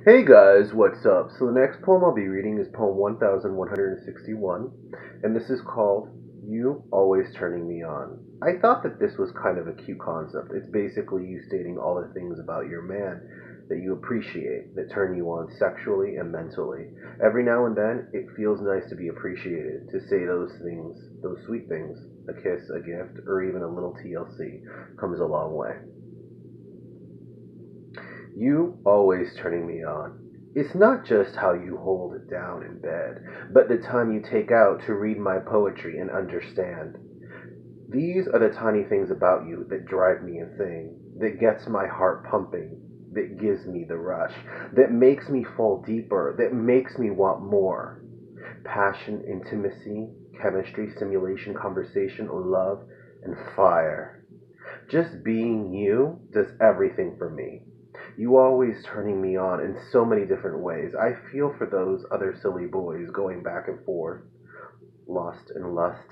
Hey guys, what's up? So the next poem I'll be reading is poem 1161, and this is called You Always Turning Me On. I thought that this was kind of a cute concept. It's basically you stating all the things about your man that you appreciate, that turn you on sexually and mentally. Every now and then, it feels nice to be appreciated, to say those things, those sweet things. A kiss, a gift, or even a little TLC comes a long way. You always turning me on. It's not just how you hold it down in bed, but the time you take out to read my poetry and understand. These are the tiny things about you that drive me insane, that gets my heart pumping, that gives me the rush, that makes me fall deeper, that makes me want more. Passion, intimacy, chemistry, stimulation, conversation, love, and fire. Just being you does everything for me. You always turning me on in so many different ways. I feel for those other silly boys going back and forth, lost in lust,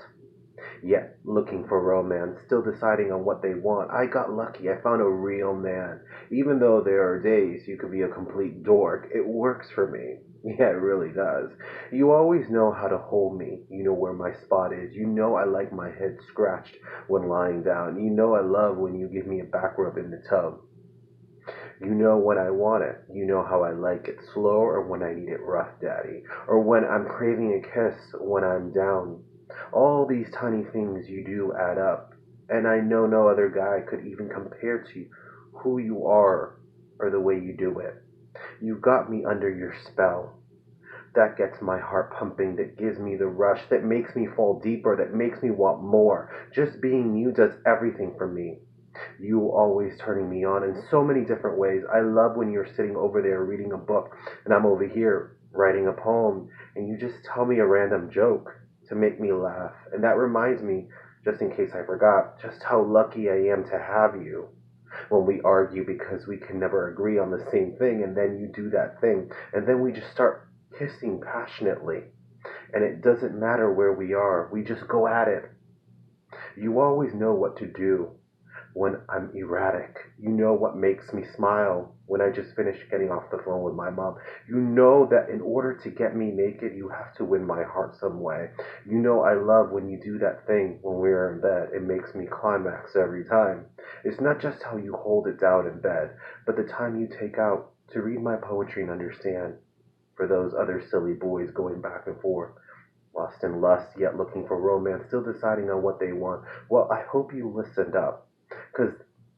yet looking for romance, still deciding on what they want. I got lucky. I found a real man. Even though there are days you could be a complete dork, it works for me. Yeah, it really does. You always know how to hold me. You know where my spot is. You know I like my head scratched when lying down. You know I love when you give me a back rub in the tub. You know when I want it. You know how I like it slow or when I need it rough, daddy. Or when I'm craving a kiss when I'm down. All these tiny things you do add up. And I know no other guy could even compare to who you are or the way you do it. You got me under your spell. That gets my heart pumping, that gives me the rush, that makes me fall deeper, that makes me want more. Just being you does everything for me. You always turning me on in so many different ways. I love when you're sitting over there reading a book and I'm over here writing a poem and you just tell me a random joke to make me laugh. And that reminds me, just in case I forgot, just how lucky I am to have you. When we argue because we can never agree on the same thing and then you do that thing and then we just start kissing passionately. And it doesn't matter where we are, we just go at it. You always know what to do when I'm erratic. You know what makes me smile when I just finished getting off the phone with my mom. You know that in order to get me naked, you have to win my heart some way. You know I love when you do that thing when we're in bed. It makes me climax every time. It's not just how you hold it down in bed, but the time you take out to read my poetry and understand. For those other silly boys going back and forth, lost in lust, yet looking for romance, still deciding on what they want. Well, I hope you listened up, because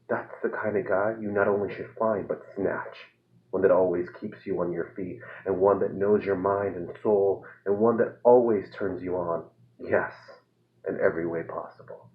that's the kind of guy you not only should find, but snatch. One that always keeps you on your feet, and one that knows your mind and soul, and one that always turns you on. Yes, in every way possible.